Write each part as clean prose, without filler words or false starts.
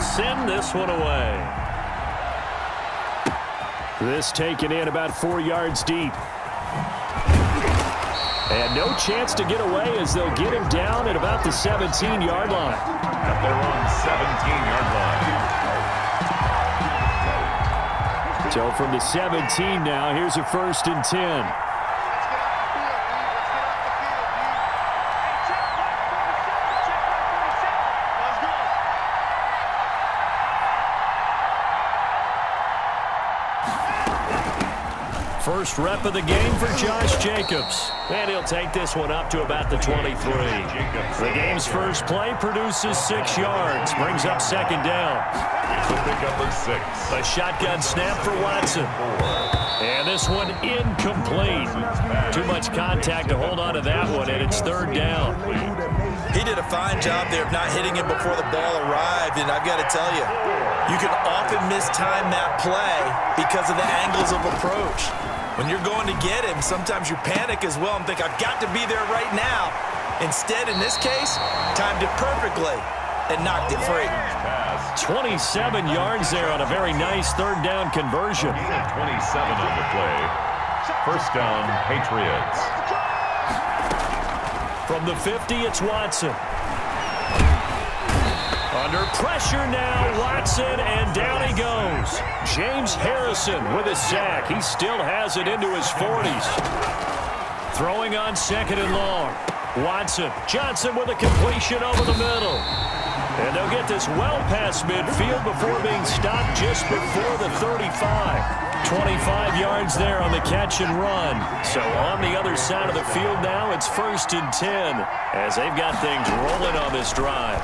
send this one away. This taken in about 4 yards deep. And no chance to get away as they'll get him down at about the 17-yard line. At their own 17-yard line. So from the 17 now, here's a 1st and 10. First rep of the game for Josh Jacobs. And he'll take this one up to about the 23. The game's first play produces 6 yards. Brings up 2nd down. So pick up a 6. A shotgun snap for Watson. And this one incomplete. Too much contact to hold on to that one, and it's 3rd down. He did a fine job there of not hitting him before the ball arrived, and I've got to tell you, you can often mistime that play because of the angles of approach. When you're going to get him, sometimes you panic as well and think, I've got to be there right now. Instead, in this case, timed it perfectly and knocked it free. 27 yards there on a very nice 3rd down conversion. 27 on the play. 1st down, Patriots. From the 50, it's Watson. Under pressure now, Watson, and down he goes. James Harrison with a sack. He still has it into his 40s. Throwing on 2nd and long. Watson. Johnson with a completion over the middle. And they'll get this well past midfield before being stopped just before the 35. 25 yards there on the catch and run. So on the other side of the field now, it's 1st and 10 as they've got things rolling on this drive.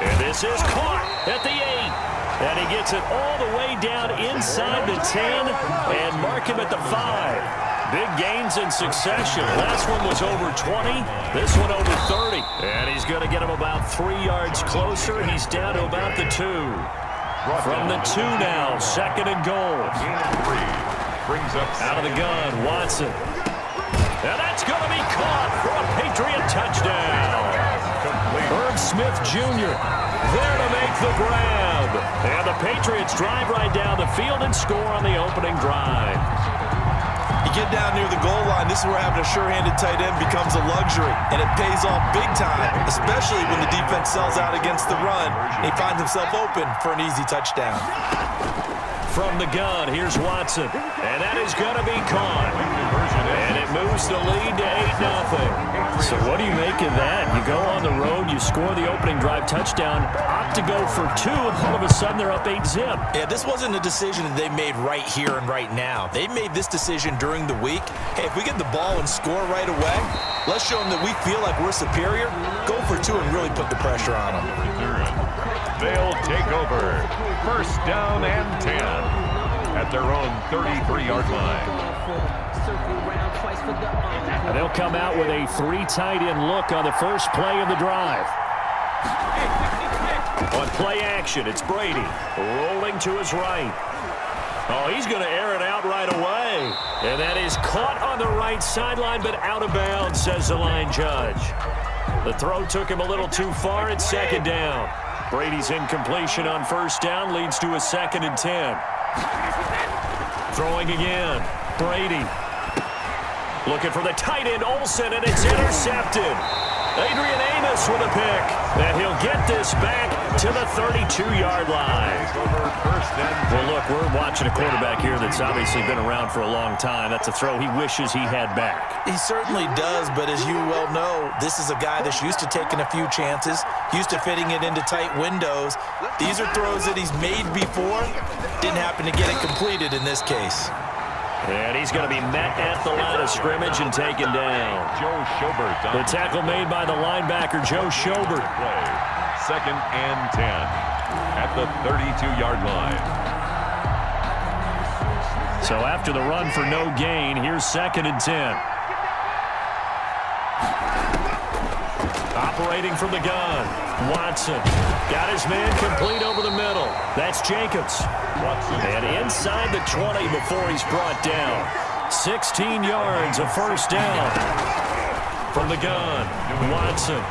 And this is caught at the 8. And he gets it all the way down inside the 10 and mark him at the 5. Big gains in succession. Last one was over 20. This one over 30. And he's going to get him about 3 yards closer. He's down to about the 2. From the 2 now, 2nd and goal. Brings up out of the gun, Watson. And that's going to be caught for a Patriot touchdown. Herb Smith Jr. there to make the grab. And the Patriots drive right down the field and score on the opening drive. You get down near the goal line, this is where having a sure-handed tight end becomes a luxury, and it pays off big time, especially when the defense sells out against the run, and he finds himself open for an easy touchdown. From the gun, here's Watson, and that is going to be caught. And it moves the lead to 8-0. So what do you make of that? You go on the road, you score the opening drive touchdown, opt to go for 2, and all of a sudden they're up 8-zip. Yeah, this wasn't a decision that they made right here and right now. They made this decision during the week. Hey, if we get the ball and score right away, let's show them that we feel like we're superior. Go for 2 and really put the pressure on them. They'll take over. 1st down and 10 at their own 33-yard line. And they'll come out with a 3 tight end look on the first play of the drive. On play action, it's Brady rolling to his right. Oh, he's going to air it out right away. And that is caught on the right sideline, but out of bounds, says the line judge. The throw took him a little too far. It's 2nd down. Brady's incompletion on 1st down leads to a 2nd and 10. Throwing again. Brady. Looking for the tight end, Olsen, and it's intercepted. Adrian Amos with a pick. And he'll get this back to the 32-yard line. Well, look, we're watching a quarterback here that's obviously been around for a long time. That's a throw he wishes he had back. He certainly does, but as you well know, this is a guy that's used to taking a few chances, used to fitting it into tight windows. These are throws that he's made before. Didn't happen to get it completed in this case. And he's going to be met at the line of scrimmage and taken down. Joe Schobert. The tackle made by the linebacker, Joe Schobert. 2nd and 10 at the 32-yard line. So after the run for no gain, here's 2nd and 10. Operating from the gun, Watson. Got his man complete over the middle. That's Jacobs. And inside the 20 before he's brought down. 16 yards, a 1st down. From the gun, Watson.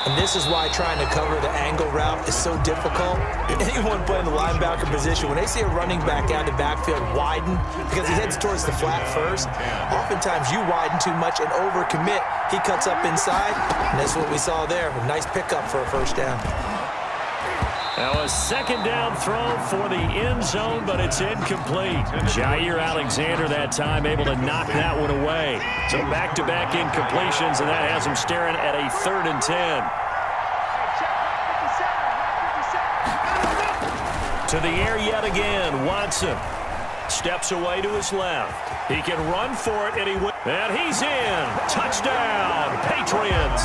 And this is why trying to cover the angle route is so difficult. Anyone playing the linebacker position, when they see a running back out of the backfield widen because he heads towards the flat first, oftentimes you widen too much and overcommit. He cuts up inside, and that's what we saw there. A nice pickup for a first down. Now a second down throw for the end zone, but it's incomplete. Jair Alexander that time able to knock that one away. So back-to-back incompletions, and that has him staring at a 3rd and 10. To the air yet again, Watson steps away to his left. He can run for it, and he's in. Touchdown, Patriots.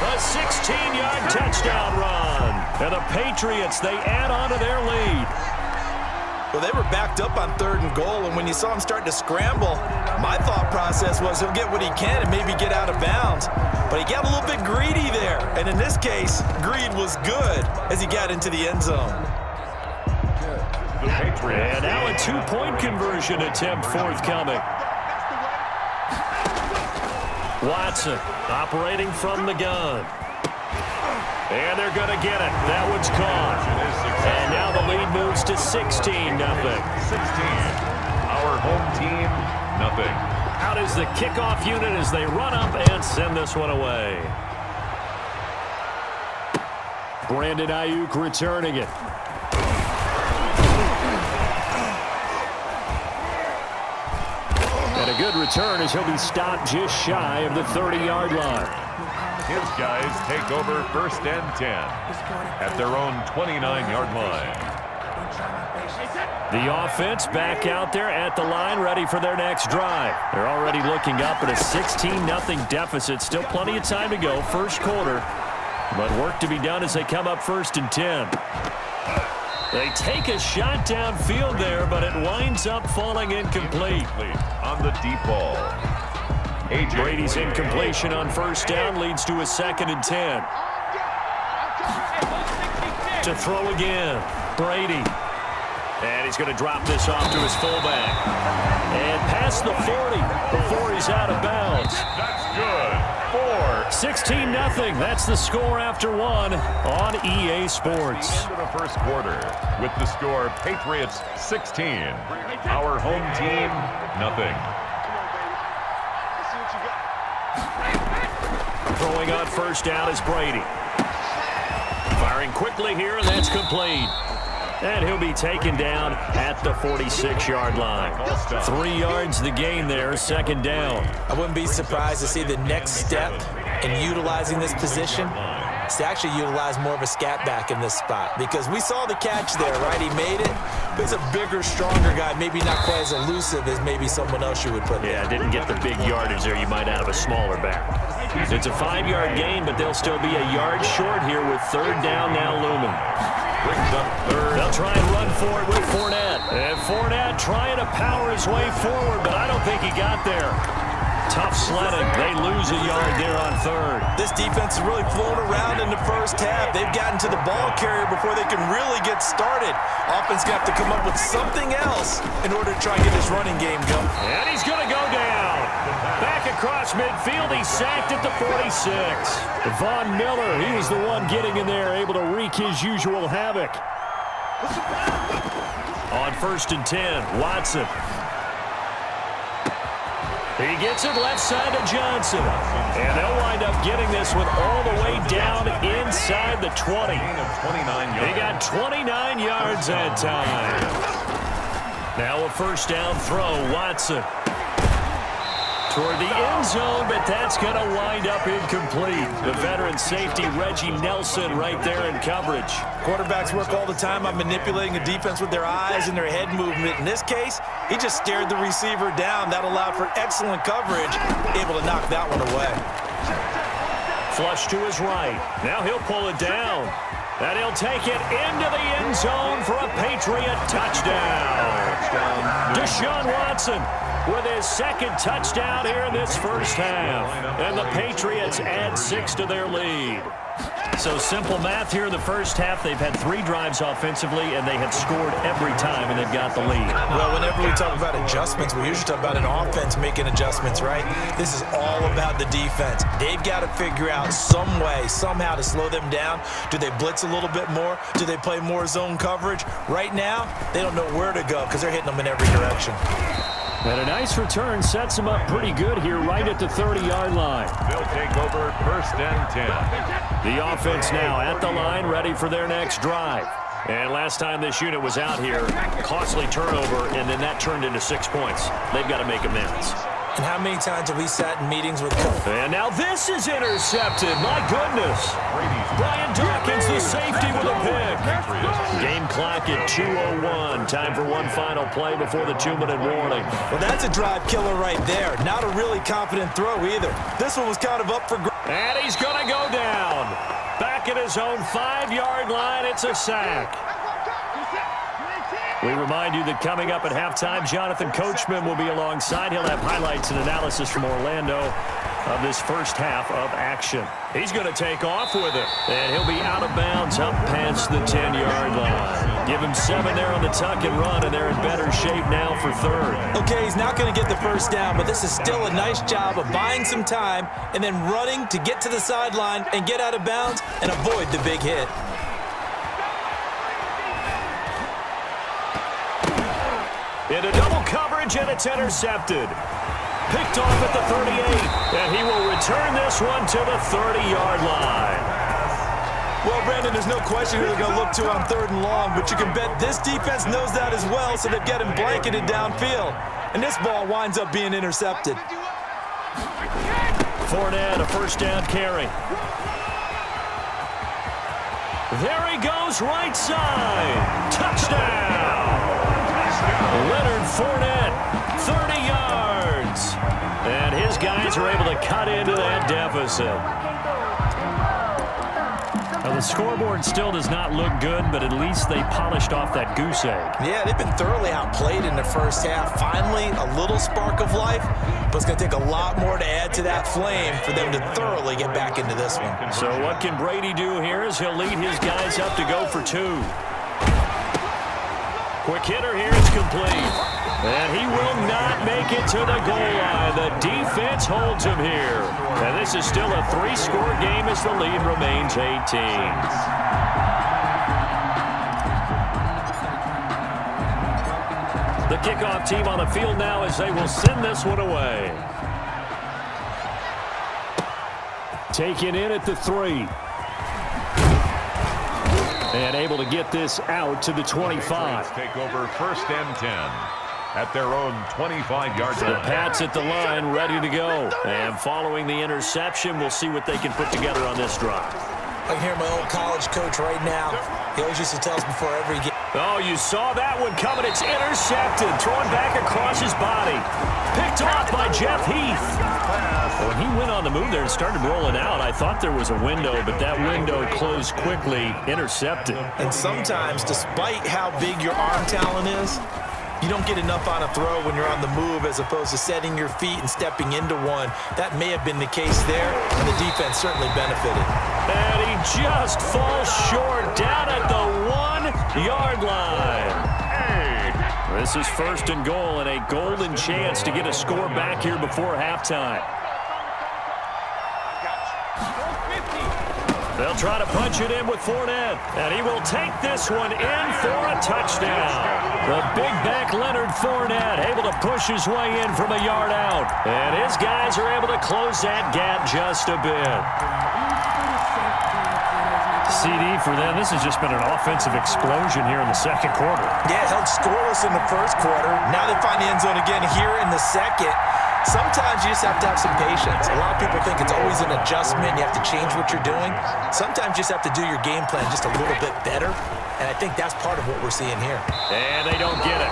A 16-yard touchdown run. And the Patriots, they add on to their lead. Well, they were backed up on 3rd and goal, and when you saw him starting to scramble, my thought process was he'll get what he can and maybe get out of bounds. But he got a little bit greedy there. And in this case, greed was good as he got into the end zone. And now a 2-point conversion attempt forthcoming. Watson operating from the gun. And they're going to get it. That one's caught. And now the lead moves to 16-0. 16. Our home team, nothing. Out is the kickoff unit as they run up and send this one away. Brandon Ayuk returning it. And a good return as he'll be stopped just shy of the 30-yard line. His guys take over 1st and 10 at their own 29-yard line. The offense back out there at the line, ready for their next drive. They're already looking up at a 16-0 deficit. Still plenty of time to go, first quarter. But work to be done as they come up 1st and 10. They take a shot downfield there, but it winds up falling incomplete. On the deep ball. Brady's incompletion on 1st down leads to a 2nd and 10. To throw again, Brady. And he's going to drop this off to his fullback. And past the 40 before he's out of bounds. That's good. 16-0. That's the score after 1 on EA Sports. Into the first quarter with the score Patriots 16. Our home team, nothing. Throwing on 1st down is Brady. Firing quickly here, and that's complete. And he'll be taken down at the 46-yard line. 3 yards the gain there, 2nd down. I wouldn't be surprised to see the next step in utilizing this position is to actually utilize more of a scat back in this spot, because we saw the catch there, right? He made it, but he's a bigger, stronger guy, maybe not quite as elusive as maybe someone else you would put there. Yeah, didn't get the big yardage there you might out of a smaller back. It's a 5-yard gain, but they'll still be a yard short here with 3rd down now looming. Brings up 3rd. They'll try and run for it with Fournette. And Fournette trying to power his way forward, but I don't think he got there. Tough sledding. They lose a yard there on 3rd. This defense is really flown around in the first half. They've gotten to the ball carrier before they can really get started. Offense going to have to come up with something else in order to try and get this running game going. And he's going to go down. Back across midfield, he's sacked at the 46. Von Miller, he was the one getting in there, able to wreak his usual havoc. On 1st and 10, Watson. He gets it left side to Johnson. And they'll wind up getting this one all the way down inside the 20. He got 29 yards that time. Now a 1st down throw, Watson. Toward the end zone, but that's going to wind up incomplete. The veteran safety, Reggie Nelson, right there in coverage. Quarterbacks work all the time on manipulating a defense with their eyes and their head movement. In this case, he just stared the receiver down. That allowed for excellent coverage, able to knock that one away. Flush to his right. Now he'll pull it down. And he'll take it into the end zone for a Patriot touchdown. Deshaun Watson with his 2nd touchdown here in this first half. And the Patriots add 6 to their lead. So simple math here in the first half. They've had 3 drives offensively, and they have scored every time, and they've got the lead. Well, whenever we talk about adjustments, we usually talk about an offense making adjustments, right? This is all about the defense. They've got to figure out some way, somehow to slow them down. Do they blitz a little bit more? Do they play more zone coverage? Right now, they don't know where to go because they're hitting them in every direction. And a nice return sets them up pretty good here right at the 30-yard line. They'll take over 1st and 10. The offense now at the line, ready for their next drive. And last time this unit was out here, costly turnover, and then that turned into 6 points. They've got to make amends. And how many times have we sat in meetings with coaches? And now this is intercepted. My goodness. Brian Dawkins, the safety, with a pick. Game clock at 2:01. Time for one final play before the 2-minute warning. Well, that's a drive killer right there. Not a really confident throw either. This one was kind of up for grabs. And he's going to go down. Back at his own 5-yard line, it's a sack. We remind you that coming up at halftime, Jonathan Coachman will be alongside. He'll have highlights and analysis from Orlando of this first half of action. He's going to take off with it, and he'll be out of bounds up past the 10-yard line. Give him 7 there on the tuck and run, and they're in better shape now for 3rd. Okay, he's not going to get the first down, but this is still a nice job of buying some time and then running to get to the sideline and get out of bounds and avoid the big hit. Into double coverage, and it's intercepted. Picked off at the 38, and he will return this one to the 30-yard line. Well, Brandon, there's no question who they're going to look to on 3rd and long, but you can bet this defense knows that as well, so they've got him blanketed downfield. And this ball winds up being intercepted. Fournette, a first down carry. There he goes, right side. Touchdown! Leonard Fournette, 30 yards. And his guys are able to cut into that deficit. Now, the scoreboard still does not look good, but at least they polished off that goose egg. Yeah, they've been thoroughly outplayed in the first half. Finally, a little spark of life, but it's going to take a lot more to add to that flame for them to thoroughly get back into this one. So what can Brady do here is he'll lead his guys up to go for 2. Quick hitter here, it's complete. And he will not make it to the goal line. The defense holds him here. And this is still a 3-score game as the lead remains 18. The kickoff team on the field now as they will send this one away. Taken in at the 3. And able to get this out to the 25. Take over 1st and 10 at their own 25-yard line. The Pats at the line, ready to go. And following the interception, we'll see what they can put together on this drive. I can hear my old college coach right now. He always used to tell us before every game. Oh, you saw that one coming. It's intercepted. Throwing back across his body. Picked off by Jeff Heath. When he went on the move there and started rolling out, I thought there was a window, but that window closed quickly. Intercepted. And sometimes, despite how big your arm talent is, you don't get enough on a throw when you're on the move as opposed to setting your feet and stepping into one. That may have been the case there, and the defense certainly benefited. And he just falls short down at the 1-yard line. This is 1st and goal and a golden chance to get a score back here before halftime. They'll try to punch it in with Fournette, and he will take this one in for a touchdown. The big back Leonard Fournette able to push his way in from a yard out, and his guys are able to close that gap just a bit. CD for them. This has just been an offensive explosion here in the second quarter. Yeah, held scoreless in the first quarter. Now they find the end zone again here in the second. Sometimes you just have to have some patience. A lot of people think it's always an adjustment. You have to change what you're doing. Sometimes you just have to do your game plan just a little bit better. And I think that's part of what we're seeing here. And they don't get it.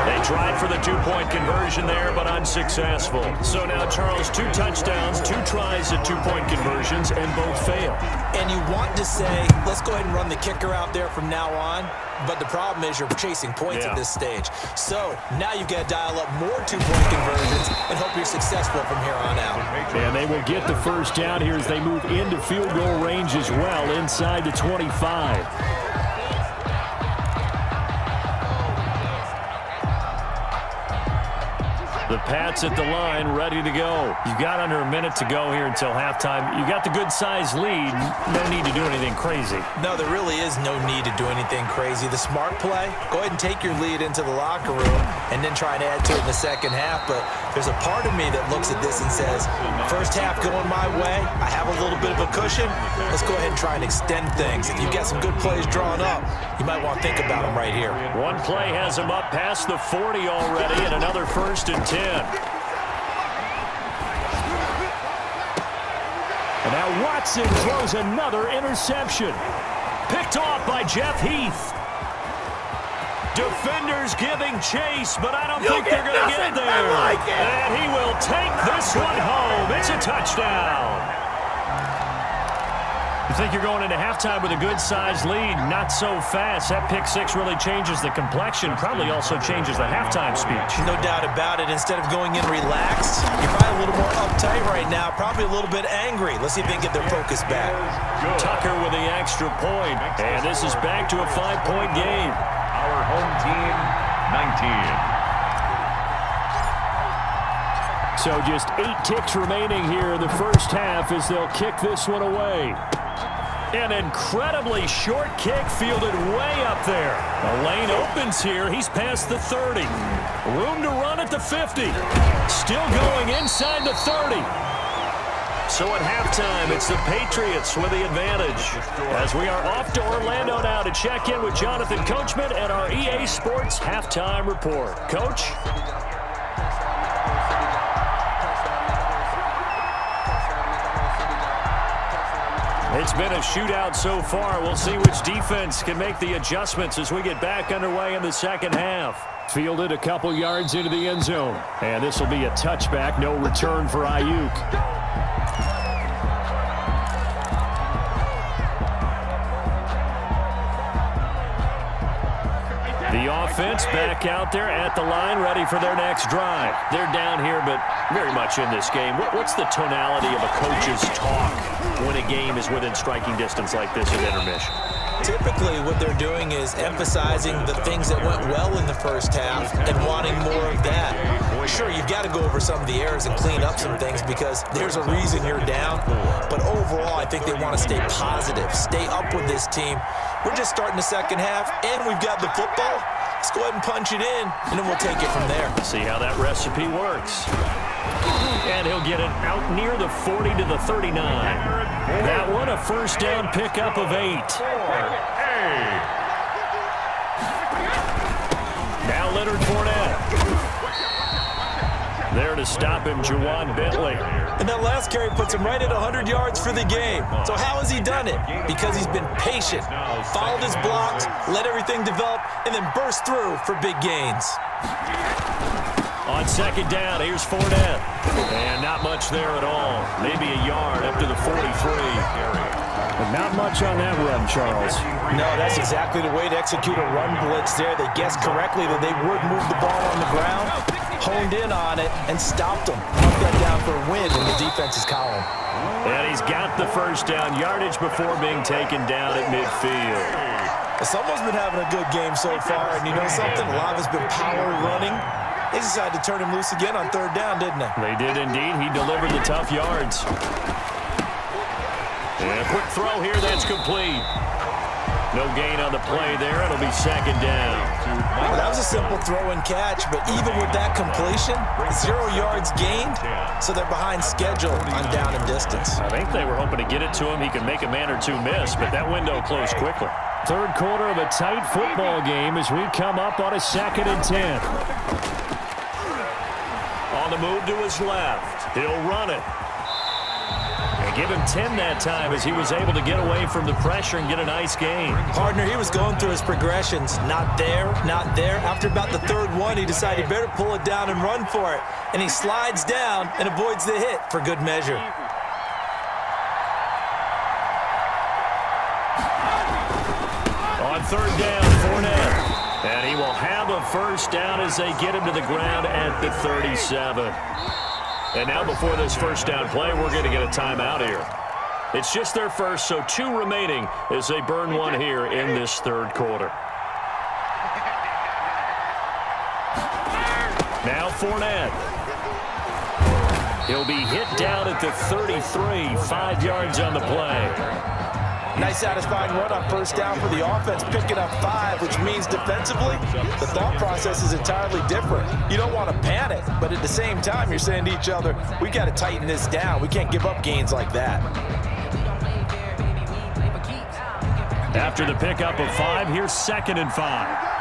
They tried for the 2-point conversion there, but unsuccessful. So now, Charles, 2 touchdowns, 2 tries at 2-point conversions, and both fail. And you want to say, let's go ahead and run the kicker out there from now on. But the problem is you're chasing points at this stage. So now you've got to dial up more two-point conversions and hope you're successful from here on out. And they will get the first down here as they move into field goal range as well, inside the 25. The Pats at the line, ready to go. You've got under a minute to go here until halftime. You got the good-sized lead. No need to do anything crazy. No, there really is no need to do anything crazy. The smart play, go ahead and take your lead into the locker room and then try and add to it in the second half. But there's a part of me that looks at this and says, first half going my way, I have a little bit of a cushion. Let's go ahead and try and extend things. If you've got some good plays drawn up, you might want to think about them right here. One play has them up past the 40 already, and another 1st and 10. And now Watson throws another interception. Picked off by Jeff Heath. Defenders giving chase, but I don't think they're going to get there. And he will take this one home. It's a touchdown. You think you're going into halftime with a good-sized lead, not so fast. That pick six really changes the complexion, probably also changes the halftime speech. No doubt about it. Instead of going in relaxed, you're probably a little more uptight right now, probably a little bit angry. Let's see if they can get their focus back. Tucker with the extra point, and this is back to a 5-point game. Our home team, 19. So just 8 ticks remaining here in the first half as they'll kick this one away. An incredibly short kick fielded way up there. The lane opens here. He's past the 30. Room to run at the 50. Still going inside the 30. So at halftime, it's the Patriots with the advantage. As we are off to Orlando now to check in with Jonathan Coachman and our EA Sports Halftime Report. Coach? It's been a shootout so far. We'll see which defense can make the adjustments as we get back underway in the second half. Fielded a couple yards into the end zone. And this will be a touchback. No return for Ayuk. The offense back out there at the line, ready for their next drive. They're down here, but very much in this game. What's the tonality of a coach's talk when a game is within striking distance like this at intermission? Typically, what they're doing is emphasizing the things that went well in the first half and wanting more of that. Sure, you've got to go over some of the errors and clean up some things because there's a reason you're down. But overall, I think they want to stay positive, stay up with this team. We're just starting the second half, and we've got the football. Let's go ahead and punch it in, and then we'll take it from there. See how that recipe works. And he'll get it out near the 40 to the 39. That one, a first down pickup of 8. Now Leonard Fournette. There to stop him, Juwan Bentley. And that last carry puts him right at 100 yards for the game. So how has he done it? Because he's been patient, followed his blocks, let everything develop, and then burst through for big gains. On second down, here's Fournette. And not much there at all. Maybe a yard up to the 43. But not much on that run, Charles. No, that's exactly the way to execute a run blitz there. They guessed correctly that they would move the ball on the ground, honed in on it, and stopped them. Knocked that down for a win in the defense's column. And he's got the first down yardage before being taken down at midfield. Someone's been having a good game so far, and you know something? A lot of it's been power running. They decided to turn him loose again on third down, didn't they? They did indeed. He delivered the tough yards. And a quick throw here, that's complete. No gain on the play there. It'll be second down. Well, that was a simple throw and catch, but even with that completion, 0 yards gained, so they're behind schedule on down and distance. I think they were hoping to get it to him. He could make a man or two miss, but that window closed quickly. Third quarter of a tight football game as we come up on a 2nd and 10. On the move to his left. He'll run it. And give him 10 that time as he was able to get away from the pressure and get a nice gain. Partner, he was going through his progressions. Not there, not there. After about the third one, he decided he better pull it down and run for it. And he slides down and avoids the hit for good measure. On third down, Fournette. And he will have a first down as they get him to the ground at the 37. And now before this first down play, we're going to get a timeout here. It's just their first, so 2 remaining as they burn one here in this third quarter. Now Fournette. He'll be hit down at the 33, 5 yards on the play. Nice satisfying run on first down for the offense, picking up 5, which means defensively, the thought process is entirely different. You don't want to panic, but at the same time, you're saying to each other, we got to tighten this down. We can't give up gains like that. After the pickup of 5, here's 2nd and 5.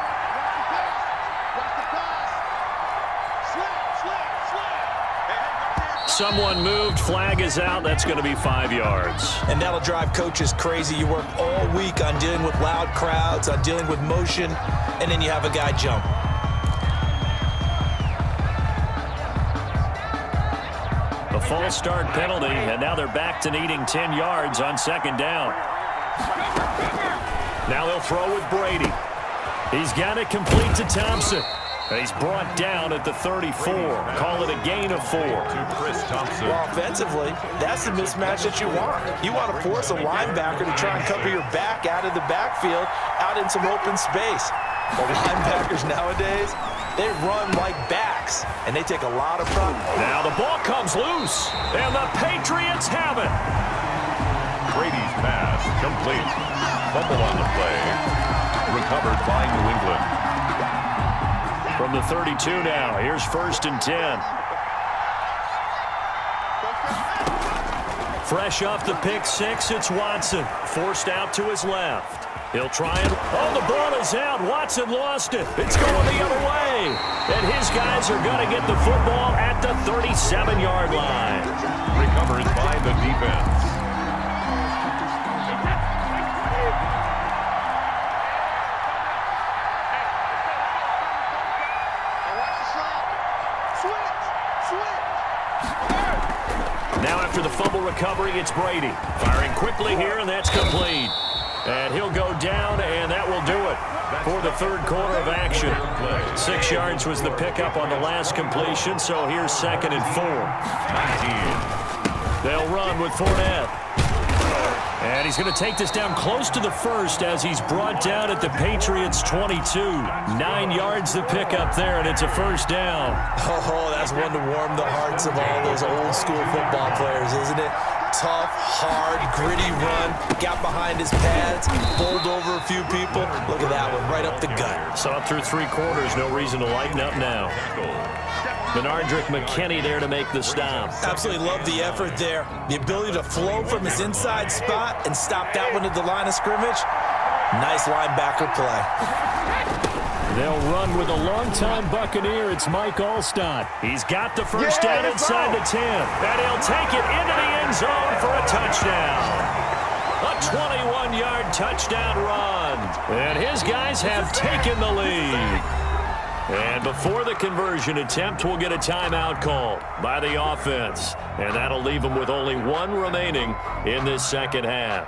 Someone moved, flag is out, that's going to be 5 yards. And that'll drive coaches crazy. You work all week on dealing with loud crowds, on dealing with motion, and then you have a guy jump. A false start penalty, and now they're back to needing 10 yards on 2nd down. Now they'll throw with Brady. He's got it complete to Thompson. He's brought down at the 34. Call it a gain of 4. Well, offensively, that's the mismatch that you want. You want to force a linebacker to try and cover your back out of the backfield, out in some open space. The linebackers nowadays, they run like backs, and they take a lot of pride. Now the ball comes loose, and the Patriots have it. Brady's pass complete. Fumble on the play. Recovered by New England. From the 32 now, here's 1st and 10. Fresh off the pick 6, it's Watson. Forced out to his left. He'll try and... Oh, the ball is out. Watson lost it. It's going the other way. And his guys are going to get the football at the 37-yard line. Recovered by the defense. Now after the fumble recovery, it's Brady. Firing quickly here, and that's complete. And he'll go down, and that will do it for the third quarter of action. 6 yards was the pickup on the last completion, so here's 2nd and 4. They'll run with Fournette. And he's going to take this down close to the first as he's brought down at the Patriots' 22. 9 yards the pickup there, and it's a first down. Oh, that's one to warm the hearts of all those old-school football players, isn't it? Tough, hard, gritty run. Got behind his pads, bowled over a few people. Look at that one, right up the gut. Saw it through 3 quarters. No reason to lighten up now. Benardrick McKinney there to make the stop. Absolutely love the effort there. The ability to flow from his inside spot and stop that one at the line of scrimmage. Nice linebacker play. They'll run with a longtime Buccaneer. It's Mike Allstott. He's got the first down inside the 10. And he'll take it into the end zone for a touchdown. A 21-yard touchdown run. And his guys have taken the lead. And before the conversion attempt, we'll get a timeout called by the offense. And that'll leave them with only 1 remaining in this second half.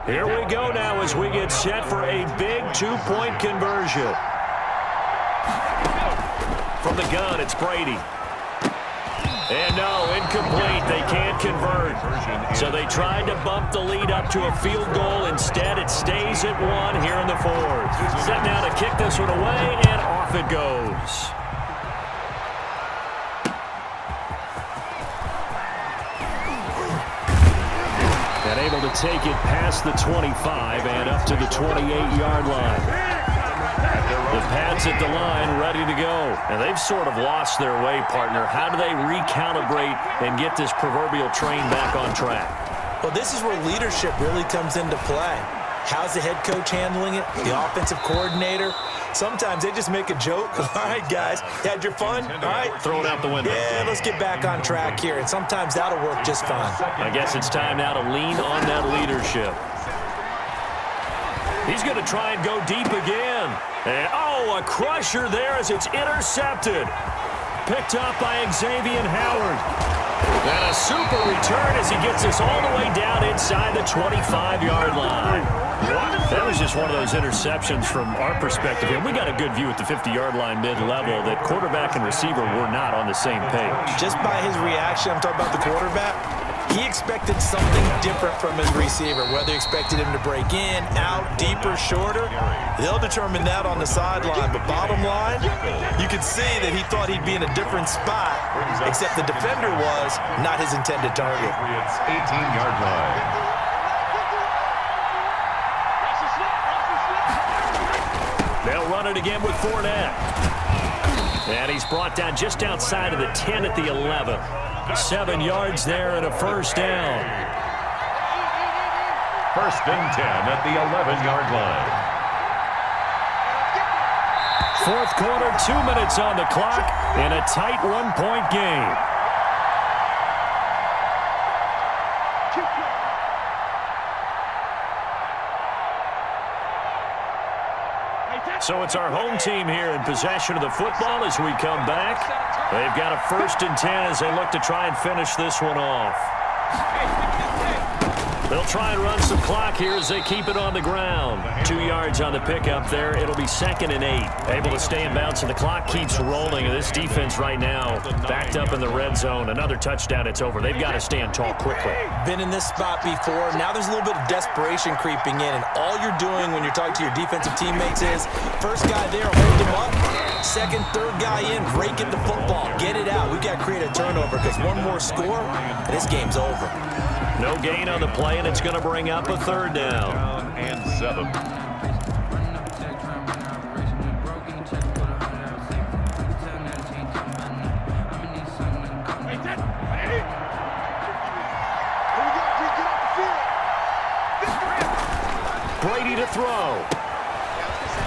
Here we go now as we get set for a big 2-point conversion. From the gun, it's Brady. And no, incomplete. They can't convert. So they tried to bump the lead up to a field goal. Instead, it stays at 1 here in the 4th. Set now to kick this one away, and off it goes. And able to take it past the 25 and up to the 28-yard line. The Pats at the line, ready to go. And they've sort of lost their way, partner. How do they recalibrate and get this proverbial train back on track? Well, this is where leadership really comes into play. How's the head coach handling it? The offensive coordinator? Sometimes they just make a joke. All right, guys, you had your fun? All right. Throw it out the window. Yeah, let's get back on track here. And sometimes that'll work just fine. I guess it's time now to lean on that leadership. He's going to try and go deep again. And, oh, a crusher there as it's intercepted. picked up by Xavier Howard. And a super return as he gets us all the way down inside the 25-yard line. That was just one of those interceptions from our perspective here. We got a good view at the 50-yard line mid-level that quarterback and receiver were not on the same page. Just by his reaction, I'm talking about the quarterback, he expected something different from his receiver, whether he expected him to break in, out, deeper, shorter. They'll determine that on the sideline. But bottom line, you could see that he thought he'd be in a different spot, except the defender was not his intended target. It's 18-yard line. They'll run it again with Fournette. And he's brought down just outside of the 10 at the 11. 7 yards there and a first down. First and 10 at the 11-yard line. Fourth quarter, 2 minutes on the clock in a tight one-point game. So it's our home team here in possession of the football as we come back. They've got a first and 10 as they look to try and finish this one off. They'll try and run some clock here as they keep it on the ground. 2 yards on the pickup there. It'll be 2nd and 8. Able to stay in bounds, and the clock keeps rolling. This defense right now backed up in the red zone. Another touchdown, it's over. They've got to stand tall quickly. Been in this spot before. Now there's a little bit of desperation creeping in, and all you're doing when you're talking to your defensive teammates is first guy there, hold him up. Second, third guy in, break at the football. Get it out. We've got to create a turnover because one more score, and this game's over. No gain on the play, and it's going to bring up a third down. And 7. Brady to throw.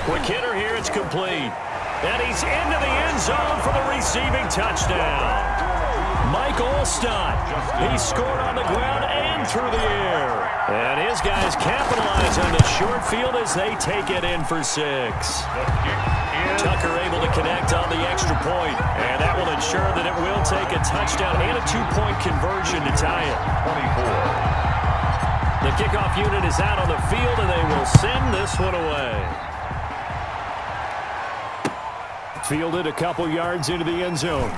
Quick hitter here, it's complete. And he's into the end zone for the receiving touchdown. Mike Olstad, he scored on the ground and through the air. And his guys capitalize on the short field as they take it in for 6. Tucker able to connect on the extra point, and that will ensure that it will take a touchdown and a 2-point conversion to tie it. 24. The kickoff unit is out on the field, and they will send this one away. Fielded a couple yards into the end zone.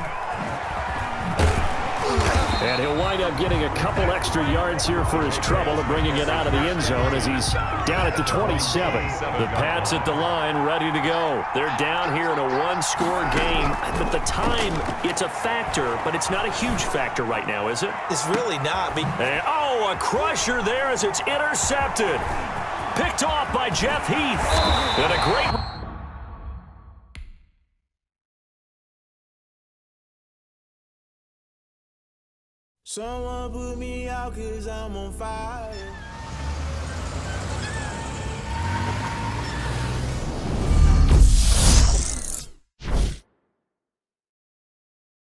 And he'll wind up getting a couple extra yards here for his trouble of bringing it out of the end zone as he's down at the 27. The Pats at the line ready to go. They're down here in a one-score game. But the time, it's a factor, but it's not a huge factor right now, is it? It's really not. And, a crusher there as it's intercepted. Picked off by Jeff Heath. And a great... Someone put me out 'cause I'm on fire.